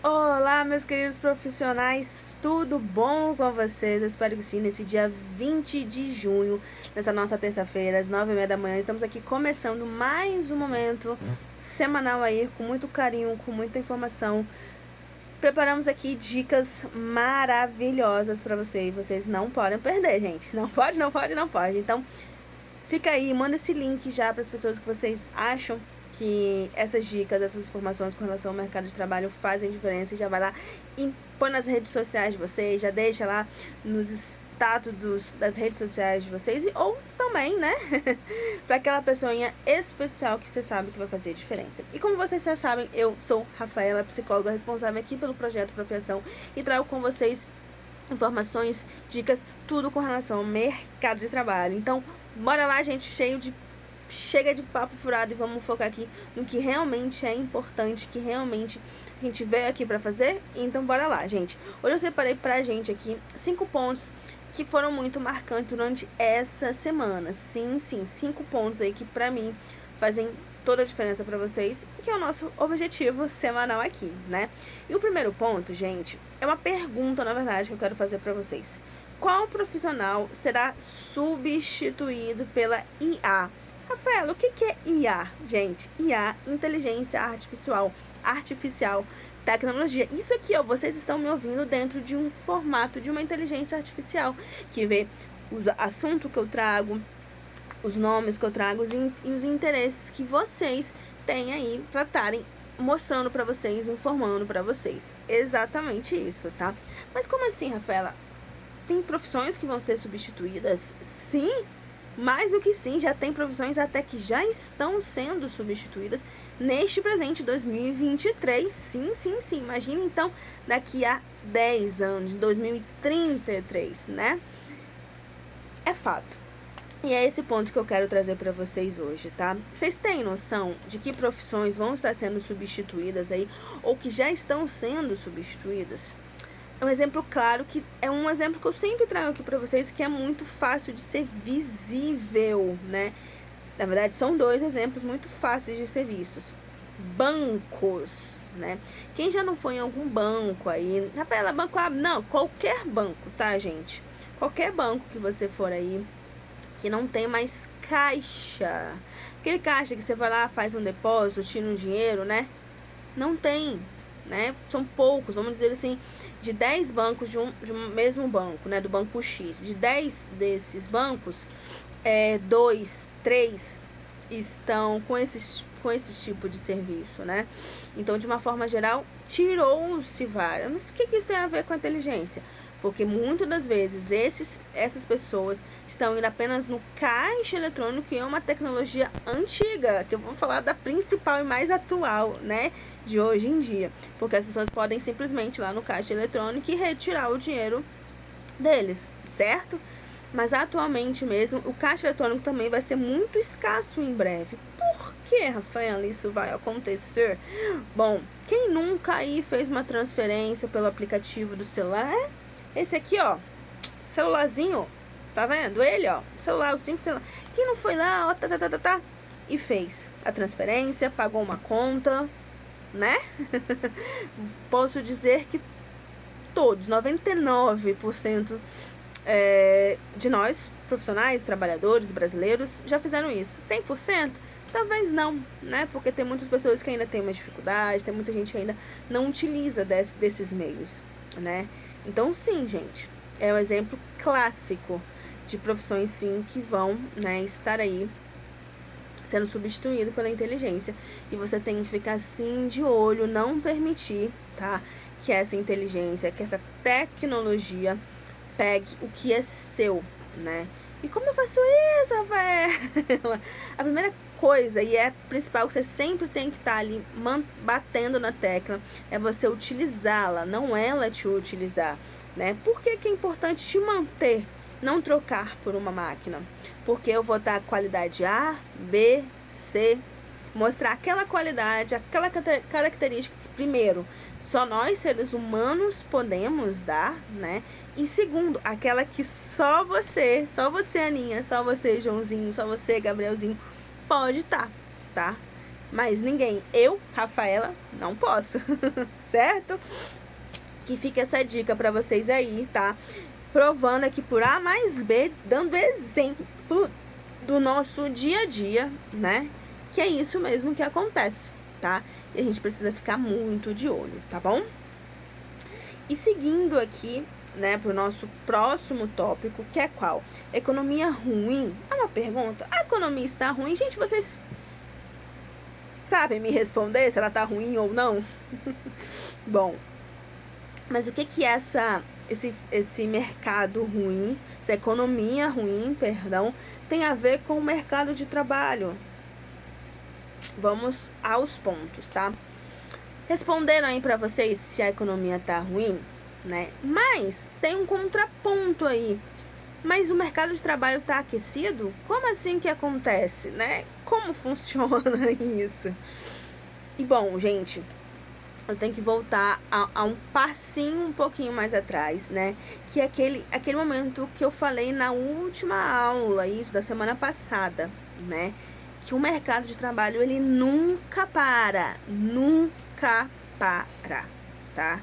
Olá, meus queridos profissionais, tudo bom com vocês? Eu espero que sim, nesse dia 20 de junho, nessa nossa terça-feira, às 9h30 da manhã, estamos aqui começando mais um momento semanal aí, com muito carinho, com muita informação. Preparamos aqui dicas maravilhosas para vocês, vocês não podem perder, gente, não pode, não pode, não pode. Então, fica aí, manda esse link já para as pessoas que vocês acham que essas dicas, essas informações com relação ao mercado de trabalho fazem diferença. E já vai lá e põe nas redes sociais de vocês, já deixa lá nos status das redes sociais de vocês, ou também, né, para aquela pessoinha especial que você sabe que vai fazer diferença. E como vocês já sabem, eu sou Rafaela, psicóloga responsável aqui pelo projeto Profissão, e trago com vocês informações, dicas, tudo com relação ao mercado de trabalho. Então, bora lá, gente, chega de papo furado e vamos focar aqui no que realmente é importante, que realmente a gente veio aqui pra fazer. Então bora lá, gente. Hoje eu separei pra gente aqui 5 pontos que foram muito marcantes durante essa semana. Sim, 5 pontos aí que pra mim fazem toda a diferença pra vocês, que é o nosso objetivo semanal aqui, né? E o primeiro ponto, gente, é uma pergunta, na verdade, que eu quero fazer pra vocês. Qual profissional será substituído pela IA? Rafaela, o que é IA? Gente, IA, inteligência artificial, tecnologia. Isso aqui, ó, vocês estão me ouvindo dentro de um formato de uma inteligência artificial, que vê o assunto que eu trago, os nomes que eu trago e os interesses que vocês têm aí para estarem mostrando para vocês, informando para vocês. Exatamente isso, tá? Mas como assim, Rafaela? Tem profissões que vão ser substituídas? Sim, mais do que sim, já tem profissões até que já estão sendo substituídas neste presente 2023. Sim. Imagina então daqui a 10 anos, 2033, né? É fato. E é esse ponto que eu quero trazer para vocês hoje, tá? Vocês têm noção de que profissões vão estar sendo substituídas aí, ou que já estão sendo substituídas? É um exemplo claro, que é um exemplo que eu sempre trago aqui para vocês, que é muito fácil de ser visível, né? Na verdade, são 2 exemplos muito fáceis de ser vistos. Bancos, né? Quem já não foi em algum banco aí? Rafaela, banco A? Não, qualquer banco, tá, gente? Qualquer banco que você for aí, que não tem mais caixa. Aquele caixa que você vai lá, faz um depósito, tira um dinheiro, né? Não tem, né? São poucos, vamos dizer assim, de 10 bancos de um mesmo banco, né? Do banco X. De 10 desses bancos, 2, 3 estão com esse tipo de serviço, né? Então, de uma forma geral, tirou-se várias. Mas o que isso tem a ver com a inteligência? Porque muitas das vezes essas pessoas estão indo apenas no caixa eletrônico, que é uma tecnologia antiga, que eu vou falar da principal e mais atual, né, de hoje em dia. Porque as pessoas podem simplesmente ir lá no caixa eletrônico e retirar o dinheiro deles, certo? Mas atualmente mesmo, o caixa eletrônico também vai ser muito escasso em breve. Por que, Rafael, isso vai acontecer? Bom, quem nunca aí fez uma transferência pelo aplicativo do celular? Esse aqui, ó, celularzinho, tá vendo? Ele, ó, celular, o simples celular. Quem não foi lá, ó, e fez a transferência, pagou uma conta, né? Posso dizer que todos, 99% de nós, profissionais, trabalhadores, brasileiros, já fizeram isso. 100%? Talvez não, né? Porque tem muitas pessoas que ainda têm uma dificuldade, tem muita gente que ainda não utiliza desses meios, né? Então, sim, gente, é um exemplo clássico de profissões, sim, que vão, né, estar aí sendo substituído pela inteligência. E você tem que ficar, assim, de olho, não permitir, tá, que essa inteligência, que essa tecnologia pegue o que é seu, né? E como eu faço isso, Rafaela? A primeira coisa, e é principal, que você sempre tem que estar ali batendo na tecla, é você utilizá-la, não ela te utilizar, né? Por que é importante te manter, não trocar por uma máquina? Porque eu vou dar qualidade A, B, C, mostrar aquela qualidade, aquela característica que, primeiro, só nós, seres humanos, podemos dar, né? E segundo, aquela que só você, Aninha, só você, Joãozinho, só você, Gabrielzinho, pode tá? Mas ninguém, eu, Rafaela, não posso, certo? Que fica essa dica pra vocês aí, tá? Provando aqui por A mais B, dando exemplo do nosso dia a dia, né? Que é isso mesmo que acontece, tá? E a gente precisa ficar muito de olho, tá bom? E seguindo aqui, né, pro nosso próximo tópico, que é qual? Economia ruim? É uma pergunta. A economia está ruim? Gente, vocês sabem me responder se ela tá ruim ou não? Bom, mas o que é esse mercado ruim, essa economia ruim, perdão, tem a ver com o mercado de trabalho? Vamos aos pontos, tá? Responderam aí pra vocês se a economia tá ruim, né? Mas tem um contraponto aí. Mas o mercado de trabalho tá aquecido? Como assim que acontece, né? Como funciona isso? E bom, gente, eu tenho que voltar a um passinho um pouquinho mais atrás, né? Que é aquele momento que eu falei na última aula, isso, da semana passada, né? Que o mercado de trabalho, ele nunca para, tá?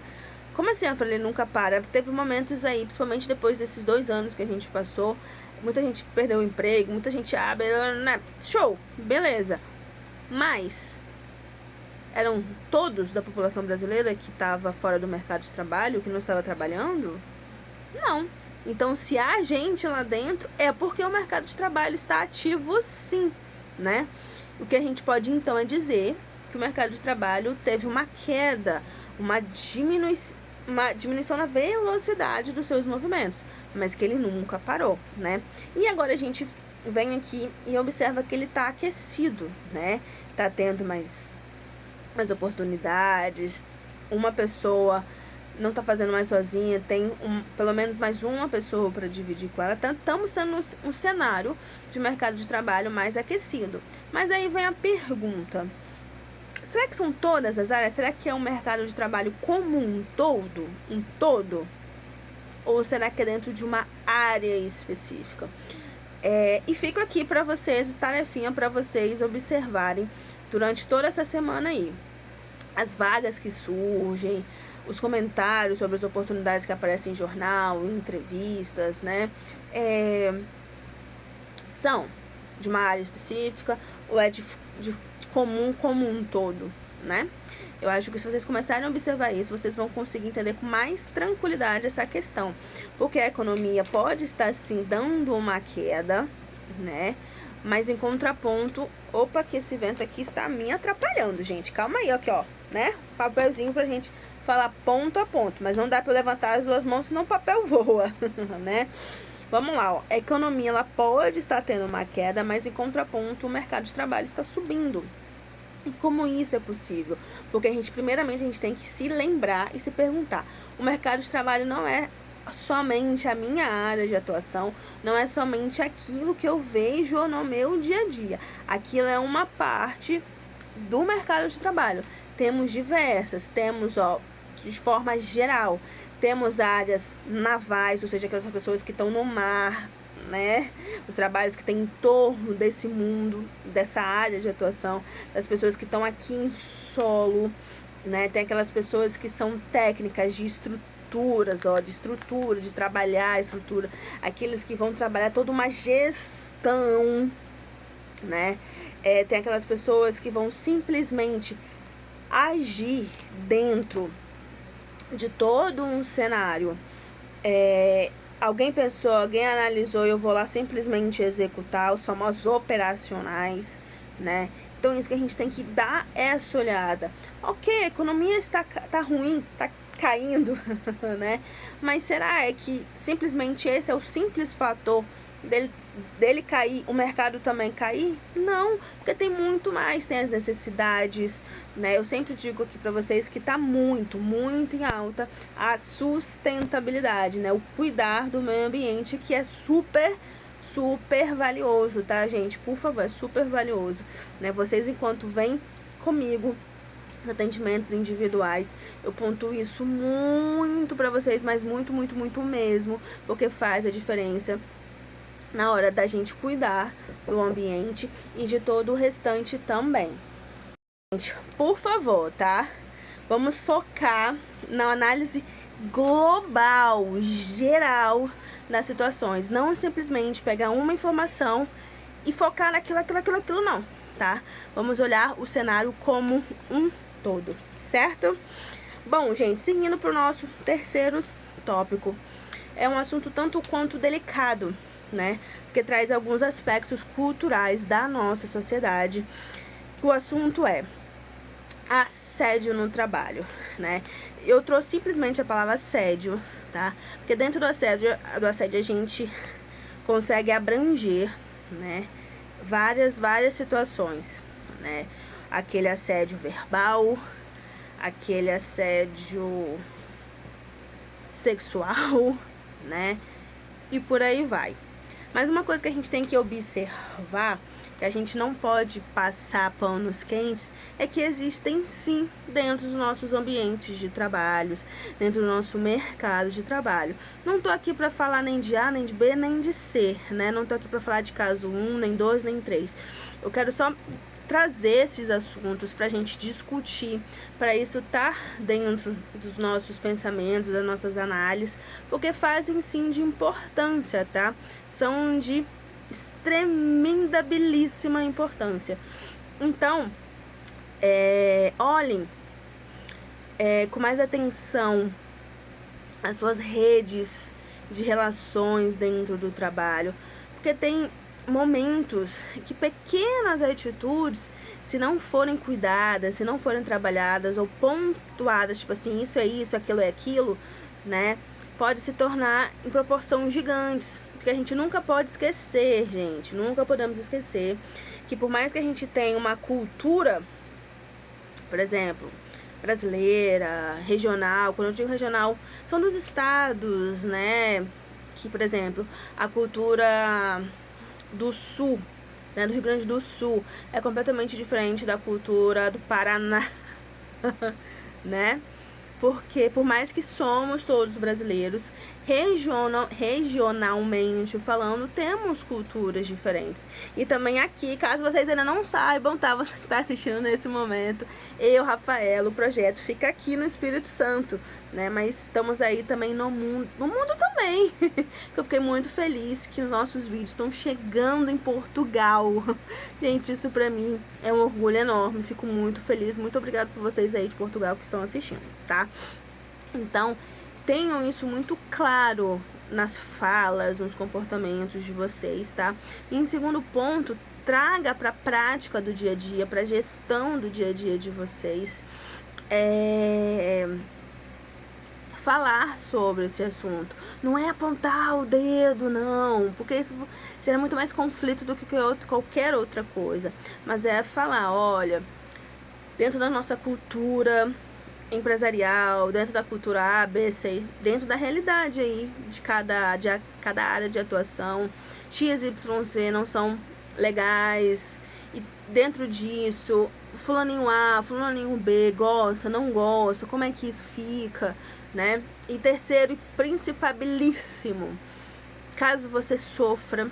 Como assim eu falei nunca para? Teve momentos aí, principalmente depois desses 2 anos que a gente passou, muita gente perdeu o emprego, muita gente abre, né? Show, beleza. Mas eram todos da população brasileira que estava fora do mercado de trabalho, que não estava trabalhando? Não. Então, se há gente lá dentro, é porque o mercado de trabalho está ativo sim, né? O que a gente pode, então, é dizer que o mercado de trabalho teve uma queda, uma diminuição na velocidade dos seus movimentos, mas que ele nunca parou, né? E agora a gente vem aqui e observa que ele está aquecido, né? Tá tendo mais oportunidades, uma pessoa não tá fazendo mais sozinha, tem pelo menos mais uma pessoa para dividir com ela. Estamos tendo um cenário de mercado de trabalho mais aquecido. Mas aí vem a pergunta: será que são todas as áreas? Será que é um mercado de trabalho como um todo? Um todo? Ou será que é dentro de uma área específica? E fico aqui para vocês, tarefinha para vocês observarem durante toda essa semana aí. As vagas que surgem, os comentários sobre as oportunidades que aparecem em jornal, em entrevistas, né? São de uma área específica ou é de comum como um todo, né? Eu acho que se vocês começarem a observar isso, vocês vão conseguir entender com mais tranquilidade essa questão. Porque a economia pode estar, sim, dando uma queda, né? Mas em contraponto, opa, que esse vento aqui está me atrapalhando, gente. Calma aí, aqui, ó, né? Papelzinho pra gente falar ponto a ponto. Mas não dá pra levantar as 2 mãos, senão o papel voa, né? Vamos lá, ó. A economia, ela pode estar tendo uma queda, mas em contraponto, o mercado de trabalho está subindo. E como isso é possível? Porque primeiramente, a gente tem que se lembrar e se perguntar: o mercado de trabalho não é somente a minha área de atuação, não é somente aquilo que eu vejo no meu dia a dia. Aquilo é uma parte do mercado de trabalho. Temos diversas, temos, ó, de forma geral, temos áreas navais, ou seja, aquelas pessoas que estão no mar, né? Os trabalhos que tem em torno desse mundo, dessa área de atuação, das pessoas que estão aqui em solo, né? Tem aquelas pessoas que são técnicas de estruturas, ó, de estrutura, de trabalhar a estrutura, aqueles que vão trabalhar toda uma gestão, né? Tem aquelas pessoas que vão simplesmente agir dentro de todo um cenário. Alguém pensou, alguém analisou, eu vou lá simplesmente executar, os famosos operacionais, né? Então isso que a gente tem que dar essa olhada. Ok, a economia tá ruim, tá caindo, né? Mas será que simplesmente esse é o simples fator dele cair, o mercado também cair? Não, porque tem muito mais, tem as necessidades, né? Eu sempre digo aqui para vocês que tá muito, muito em alta a sustentabilidade, né? O cuidar do meio ambiente, que é super valioso, tá, gente? Por favor, é super valioso, né? Vocês, enquanto vêm comigo atendimentos individuais, eu pontuo isso muito para vocês, mas muito, muito, muito mesmo, porque faz a diferença na hora da gente cuidar do ambiente e de todo o restante também. Gente, por favor, tá? Vamos focar na análise global, geral das situações. Não simplesmente pegar uma informação e focar naquilo, não, tá? Vamos olhar o cenário como um todo, certo? Bom, gente, seguindo para o nosso terceiro tópico. É um assunto tanto quanto delicado, né? Porque traz alguns aspectos culturais da nossa sociedade. O assunto é assédio no trabalho, né? Eu trouxe simplesmente a palavra assédio, tá? Porque dentro do assédio a gente consegue abranger, né, várias situações, né? Aquele assédio verbal, aquele assédio sexual, né? E por aí vai. Mas uma coisa que a gente tem que observar, que a gente não pode passar panos quentes, é que existem sim dentro dos nossos ambientes de trabalhos, dentro do nosso mercado de trabalho. Não tô aqui para falar nem de A, nem de B, nem de C, né? Não tô aqui para falar de caso 1, nem 2, nem 3. Eu quero só trazer esses assuntos para a gente discutir, para isso estar dentro dos nossos pensamentos, das nossas análises, porque fazem sim de importância, tá? São de extremendabilíssima importância. Então, olhem com mais atenção as suas redes de relações dentro do trabalho, porque tem momentos que pequenas atitudes, se não forem cuidadas, se não forem trabalhadas ou pontuadas, tipo assim, isso é isso, aquilo é aquilo, né, pode se tornar em proporções gigantes. Porque a gente nunca pode esquecer, gente, nunca podemos esquecer que por mais que a gente tenha uma cultura, por exemplo, brasileira, regional, quando eu digo regional, são dos estados, né, que, por exemplo, a cultura do sul, né, do Rio Grande do Sul, é completamente diferente da cultura do Paraná, né? Porque por mais que somos todos brasileiros, regionalmente falando, temos culturas diferentes. E também aqui, caso vocês ainda não saibam, tá? Você que está assistindo nesse momento, eu, Rafaela, o projeto fica aqui no Espírito Santo, né? Mas estamos aí também no mundo também. Eu fiquei muito feliz que os nossos vídeos estão chegando em Portugal. Gente, isso pra mim é um orgulho enorme. Fico muito feliz. Muito obrigada por vocês aí de Portugal que estão assistindo, tá? Então, tenham isso muito claro nas falas, nos comportamentos de vocês, tá? E em segundo ponto, traga para a prática do dia a dia, para a gestão do dia a dia de vocês, falar sobre esse assunto. Não é apontar o dedo, não, porque isso gera muito mais conflito do que qualquer outra coisa. Mas é falar, olha, dentro da nossa cultura empresarial, dentro da cultura A, B, C, dentro da realidade aí de cada área de atuação, X, Y, Z não são legais, e dentro disso, fulaninho A, fulaninho B, gosta, não gosta, como é que isso fica, né? E terceiro e principalíssimo, caso você sofra,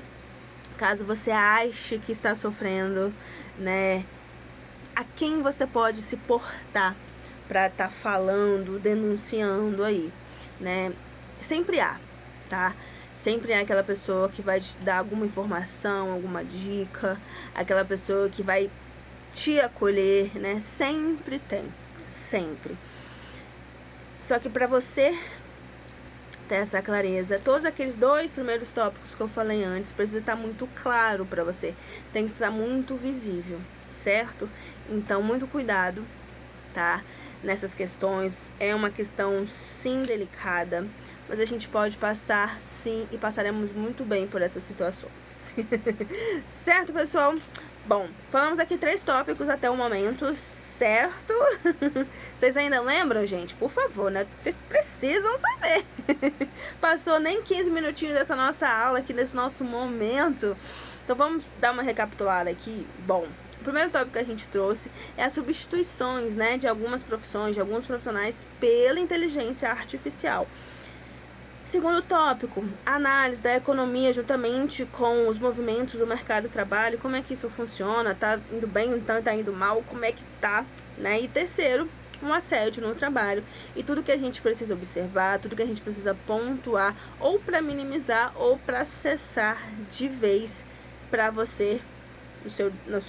caso você ache que está sofrendo, né, a quem você pode se portar para estar falando, denunciando aí, né? Sempre há, tá? Sempre há aquela pessoa que vai te dar alguma informação, alguma dica, aquela pessoa que vai te acolher, né? Sempre tem, sempre. Só que para você ter essa clareza, todos aqueles 2 primeiros tópicos que eu falei antes, precisa estar muito claro para você, tem que estar muito visível, certo? Então, muito cuidado, tá? Nessas questões, é uma questão sim delicada, mas a gente pode passar sim e passaremos muito bem por essas situações. Certo, pessoal? Bom, falamos aqui 3 tópicos até o momento, certo? Vocês ainda lembram, gente? Por favor, né? Vocês precisam saber. Passou nem 15 minutinhos dessa nossa aula aqui, desse nosso momento. Então vamos dar uma recapitulada aqui. Bom, o primeiro tópico que a gente trouxe é as substituições, né, de algumas profissões, de alguns profissionais pela inteligência artificial. Segundo tópico, análise da economia juntamente com os movimentos do mercado de trabalho, como é que isso funciona, tá indo bem, então tá indo mal, como é que tá, né? E terceiro, um assédio no trabalho e tudo que a gente precisa observar, tudo que a gente precisa pontuar, ou para minimizar ou para cessar de vez para você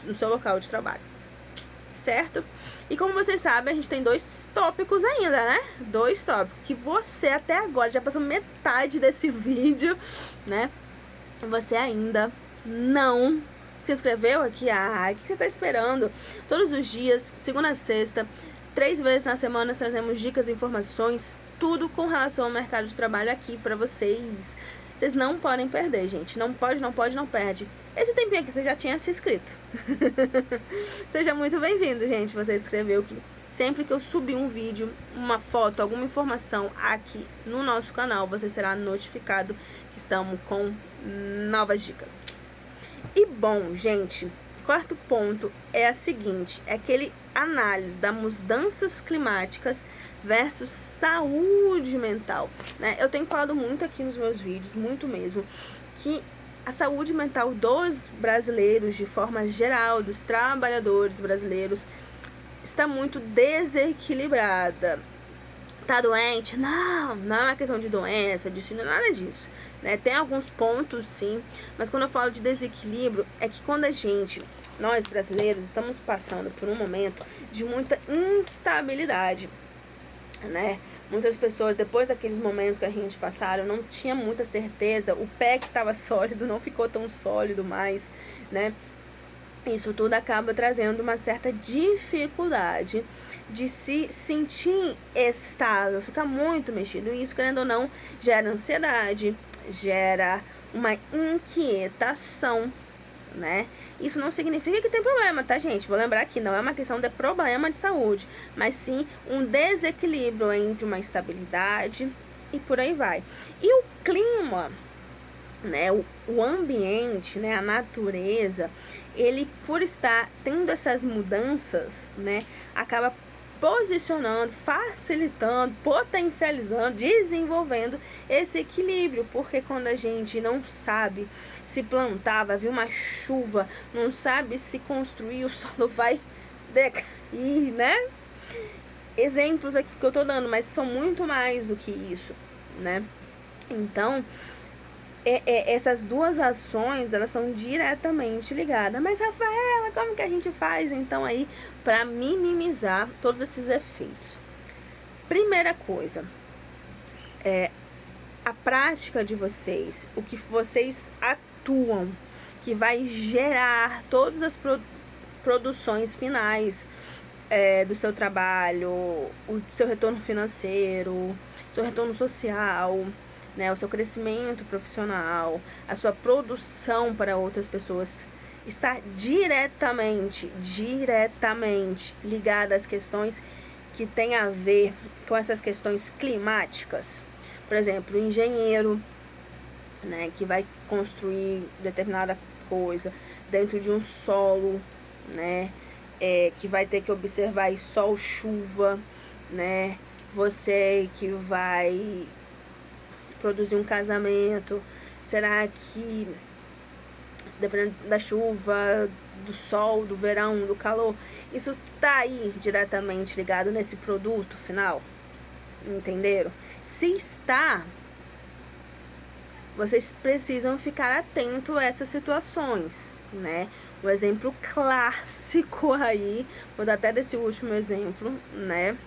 no seu local de trabalho, certo? E como vocês sabem, a gente tem 2 tópicos ainda, né? 2 tópicos que você até agora já passou metade desse vídeo, né? Você ainda não se inscreveu aqui? O que você tá esperando? Todos os dias, segunda a sexta, 3 vezes na semana, trazemos dicas e informações, tudo com relação ao mercado de trabalho aqui pra vocês. Vocês não podem perder, gente. Não pode, não perde. Esse tempinho aqui você já tinha se inscrito. Seja muito bem-vindo, gente. Você escreveu que sempre que eu subir um vídeo, uma foto, alguma informação aqui no nosso canal, você será notificado que estamos com novas dicas. E bom, gente, quarto ponto é a seguinte, é aquele análise das mudanças climáticas versus saúde mental, né? Eu tenho falado muito aqui nos meus vídeos, muito mesmo, que a saúde mental dos brasileiros, de forma geral, dos trabalhadores brasileiros, está muito desequilibrada. Tá doente? Não é uma questão de doença, disso, não é nada disso, né? Tem alguns pontos, sim, mas quando eu falo de desequilíbrio, é que quando nós brasileiros, estamos passando por um momento de muita instabilidade, né? Muitas pessoas, depois daqueles momentos que a gente passaram, não tinha muita certeza, o pé que estava sólido não ficou tão sólido mais, né? Isso tudo acaba trazendo uma certa dificuldade de se sentir estável, fica muito mexido. E isso, querendo ou não, gera ansiedade, gera uma inquietação, né? Isso não significa que tem problema, tá, gente? Vou lembrar que não é uma questão de problema de saúde, mas sim um desequilíbrio entre uma estabilidade e por aí vai. E o clima, né, o ambiente, né, a natureza, ele, por estar tendo essas mudanças, né, acaba posicionando, facilitando, potencializando, desenvolvendo esse equilíbrio, porque quando a gente não sabe se plantar, vai vir uma chuva, não sabe se construir, o solo vai decair, né? Exemplos aqui que eu tô dando, mas são muito mais do que isso, né? Então, essas duas ações, elas estão diretamente ligadas. Mas, Rafaela, como que a gente faz, então, aí, para minimizar todos esses efeitos? Primeira coisa, a prática de vocês, o que vocês atuam, que vai gerar todas as produções finais do seu trabalho, o seu retorno financeiro, seu retorno social, né, o seu crescimento profissional, a sua produção para outras pessoas, está diretamente ligada às questões que têm a ver com essas questões climáticas. Por exemplo, o engenheiro, né, que vai construir determinada coisa dentro de um solo, né, que vai ter que observar sol, chuva, né, você que vai produzir um casamento, será que, dependendo da chuva, do sol, do verão, do calor, isso tá aí diretamente ligado nesse produto final? Entenderam? Se está, vocês precisam ficar atentos a essas situações, né? O exemplo clássico aí, vou dar até desse último exemplo, né?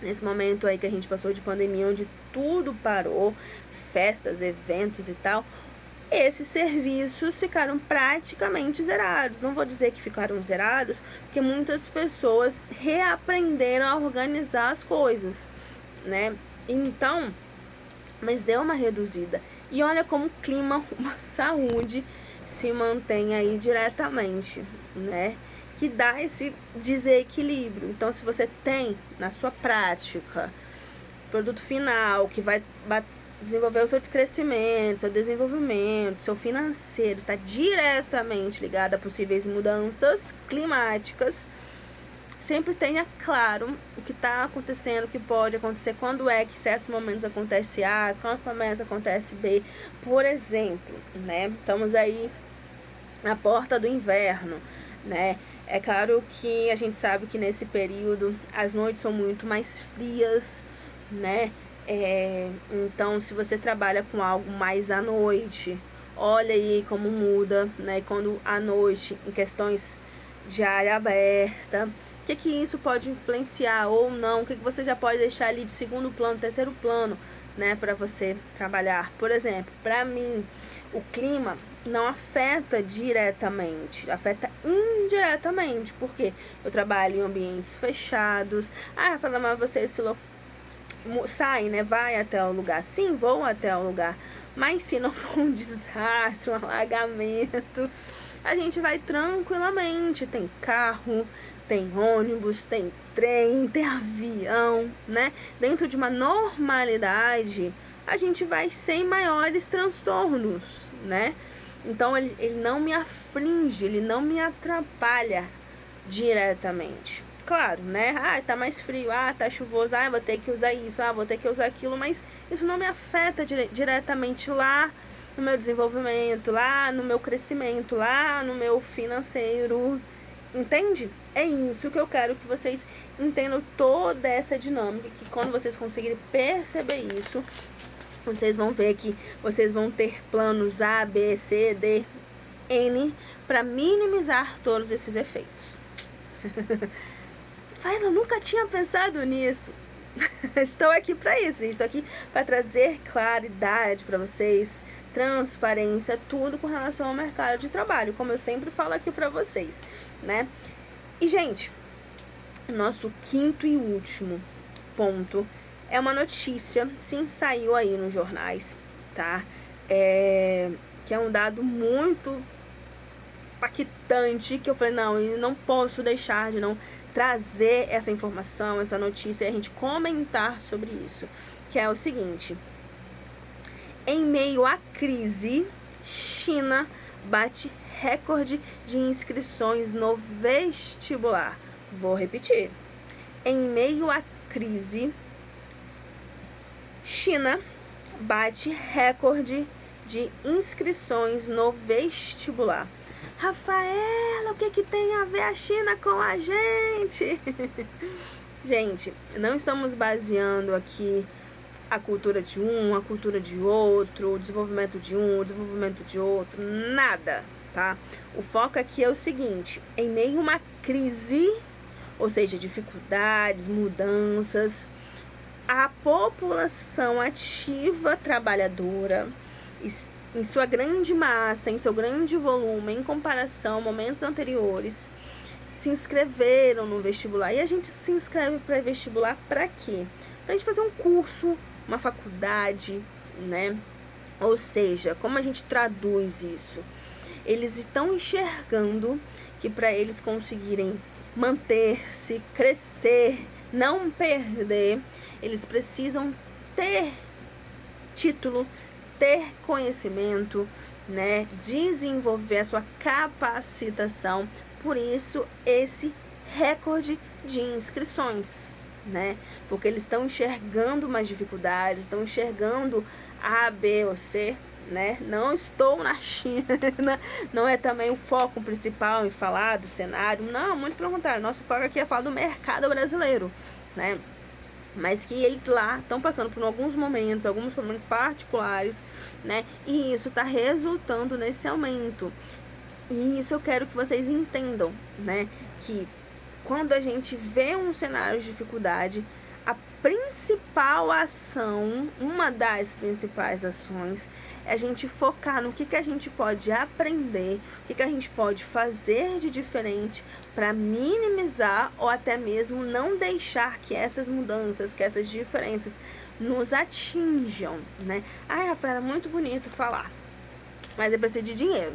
Nesse momento aí que a gente passou de pandemia, onde tudo parou, festas, eventos e tal, esses serviços ficaram praticamente zerados. Não vou dizer que ficaram zerados, porque muitas pessoas reaprenderam a organizar as coisas, né? Então, mas deu uma reduzida. E olha como o clima, uma saúde se mantém aí diretamente, né? Que dá esse desequilíbrio. Então, se você tem na sua prática produto final que vai desenvolver o seu crescimento, seu desenvolvimento, seu financeiro, está diretamente ligado a possíveis mudanças climáticas, sempre tenha claro o que está acontecendo, o que pode acontecer, quando é que certos momentos acontece A, quando momentos acontece B. Por exemplo, né? Estamos aí na porta do inverno, né? É claro que a gente sabe que nesse período as noites são muito mais frias, né? Então, se você trabalha com algo mais à noite, olha aí como muda, né? Quando à noite, em questões de área aberta, o que isso pode influenciar ou não, o que você já pode deixar ali de segundo plano, terceiro plano, né? Para você trabalhar. Por exemplo, para mim, o clima não afeta diretamente, afeta indiretamente, porque eu trabalho em ambientes fechados. Ah, fala, mas você sai, né? Vai até o lugar. Sim, vou até o lugar. Mas se não for um desastre, um alagamento, a gente vai tranquilamente. Tem carro, tem ônibus, tem trem, tem avião, né? Dentro de uma normalidade, a gente vai sem maiores transtornos, né? Então ele não me aflige, ele não me atrapalha diretamente. Claro, né? Ah, tá mais frio, ah, tá chuvoso, ah, vou ter que usar isso, ah, vou ter que usar aquilo, mas isso não me afeta diretamente lá no meu desenvolvimento, lá no meu crescimento, lá no meu financeiro, entende? É isso que eu quero que vocês entendam, toda essa dinâmica, que quando vocês conseguirem perceber isso, vocês vão ver que vocês vão ter planos A, B, C, D, N para minimizar todos esses efeitos. Eu nunca tinha pensado nisso. Estou aqui para isso, gente. Estou aqui para trazer claridade para vocês, transparência, tudo com relação ao mercado de trabalho, como eu sempre falo aqui para vocês, né? E, gente, nosso quinto e último ponto é uma notícia, sim, saiu aí nos jornais, tá? Que é um dado muito impactante, que eu falei, não, eu não posso deixar de não trazer essa informação, essa notícia, e a gente comentar sobre isso, que é o seguinte: em meio à crise, China bate recorde de inscrições no vestibular. Vou repetir. Em meio à crise, China bate recorde de inscrições no vestibular. Rafaela, o que tem a ver a China com a gente? Gente, não estamos baseando aqui a cultura de um, a cultura de outro, o desenvolvimento de um, o desenvolvimento de outro, nada, tá? O foco aqui é o seguinte: em meio a uma crise, ou seja, dificuldades, mudanças, a população ativa trabalhadora, em sua grande massa, em seu grande volume, em comparação a momentos anteriores, se inscreveram no vestibular. E a gente se inscreve para vestibular para quê? Para a gente fazer um curso, uma faculdade, né? Ou seja, como a gente traduz isso? Eles estão enxergando que para eles conseguirem manter-se, crescer, não perder, eles precisam ter título, ter conhecimento, né? Desenvolver a sua capacitação. Por isso, esse recorde de inscrições, né? Porque eles estão enxergando mais dificuldades, estão enxergando A, B ou C, né? Não estou na China, não é também o foco principal em falar do cenário, não, muito pelo contrário, nosso foco aqui é falar do mercado brasileiro, né? Mas que eles lá estão passando por alguns problemas particulares, né? E isso está resultando nesse aumento. E isso eu quero que vocês entendam, né? Que quando a gente vê um cenário de dificuldade, a principal ação, uma das principais ações, é a gente focar no que a gente pode aprender, o que a gente pode fazer de diferente para minimizar ou até mesmo não deixar que essas mudanças, que essas diferenças nos atinjam, né? Ai, Rafaela, é muito bonito falar, mas eu preciso de dinheiro.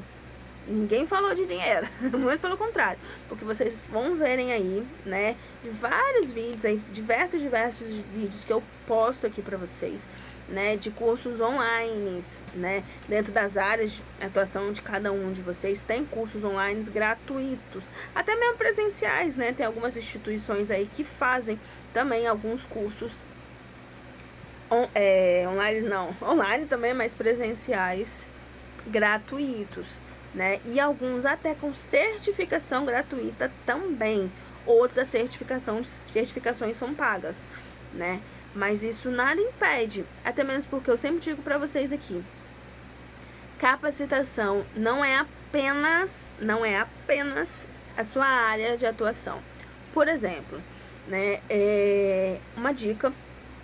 Ninguém falou de dinheiro, muito pelo contrário, porque vocês vão verem aí, né, de vários vídeos aí, diversos vídeos que eu posto aqui pra vocês, né, de cursos online, né, dentro das áreas de atuação de cada um de vocês, tem cursos online gratuitos, até mesmo presenciais, né, tem algumas instituições aí que fazem também alguns cursos online não, online também, mas presenciais gratuitos, né? E alguns até com certificação gratuita também. Outras certificações são pagas, né? Mas isso nada impede, até mesmo porque eu sempre digo para vocês aqui, capacitação não é apenas a sua área de atuação. Por exemplo, né, uma dica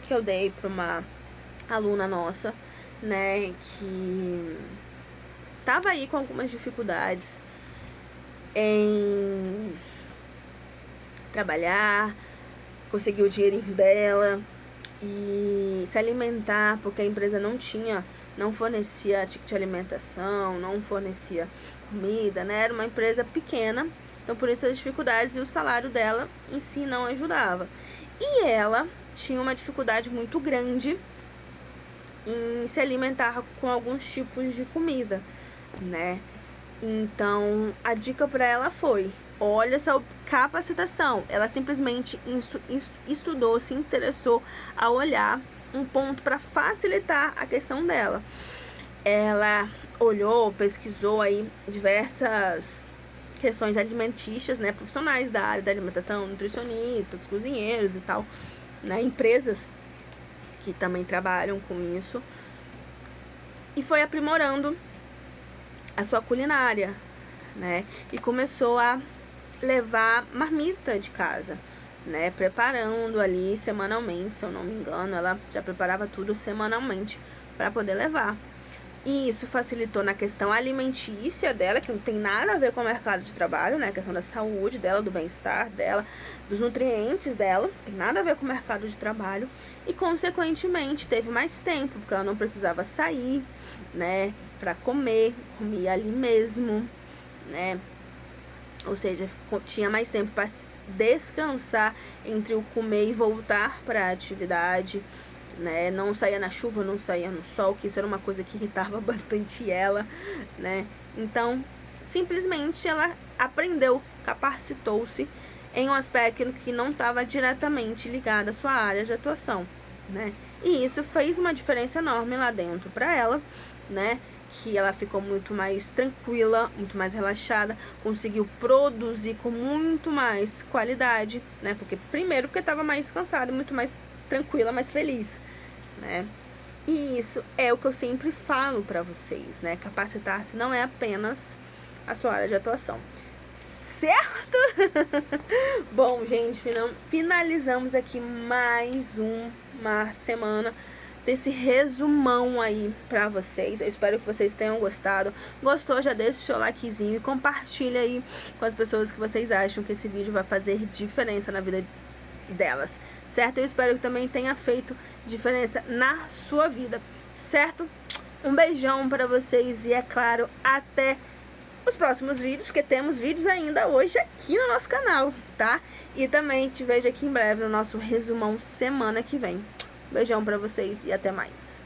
que eu dei para uma aluna nossa, né, que tava aí com algumas dificuldades em trabalhar, conseguir o dinheirinho dela e se alimentar, porque a empresa não fornecia ticket de alimentação, não fornecia comida, né? Era uma empresa pequena, então por isso as dificuldades, e o salário dela em si não ajudava. E ela tinha uma dificuldade muito grande em se alimentar com alguns tipos de comida, né? Então, a dica para ela foi: olha essa capacitação. Ela simplesmente estudou, se interessou a olhar um ponto para facilitar a questão dela. Ela olhou, pesquisou aí diversas questões alimentícias, né? Profissionais da área da alimentação, nutricionistas, cozinheiros e tal, né? Empresas que também trabalham com isso. E foi aprimorando a sua culinária, né? E começou a levar marmita de casa, né? Preparando ali semanalmente, se eu não me engano, ela já preparava tudo semanalmente para poder levar. E isso facilitou na questão alimentícia dela, que não tem nada a ver com o mercado de trabalho, né? A questão da saúde dela, do bem-estar dela, dos nutrientes dela, tem nada a ver com o mercado de trabalho. E, consequentemente, teve mais tempo, porque ela não precisava sair, né? Para comer, comia ali mesmo, né? Ou seja, tinha mais tempo para descansar entre o comer e voltar para a atividade, né? Não saía na chuva, não saía no sol, que isso era uma coisa que irritava bastante ela, né? Então, simplesmente ela aprendeu, capacitou-se em um aspecto que não estava diretamente ligado à sua área de atuação, né? E isso fez uma diferença enorme lá dentro para ela, né? Que ela ficou muito mais tranquila, muito mais relaxada, conseguiu produzir com muito mais qualidade, né? Porque estava mais descansada, muito mais tranquila, mais feliz, né? E isso é o que eu sempre falo para vocês, né? Capacitar-se não é apenas a sua área de atuação, certo? Bom, gente, finalizamos aqui mais uma semana desse resumão aí pra vocês. Eu espero que vocês tenham gostado. Gostou? Já deixa o seu likezinho e compartilha aí com as pessoas que vocês acham que esse vídeo vai fazer diferença na vida delas, certo? Eu espero que também tenha feito diferença na sua vida, certo? Um beijão pra vocês e, é claro, até os próximos vídeos, porque temos vídeos ainda hoje aqui no nosso canal, tá? E também te vejo aqui em breve no nosso resumão semana que vem. Beijão pra vocês e até mais.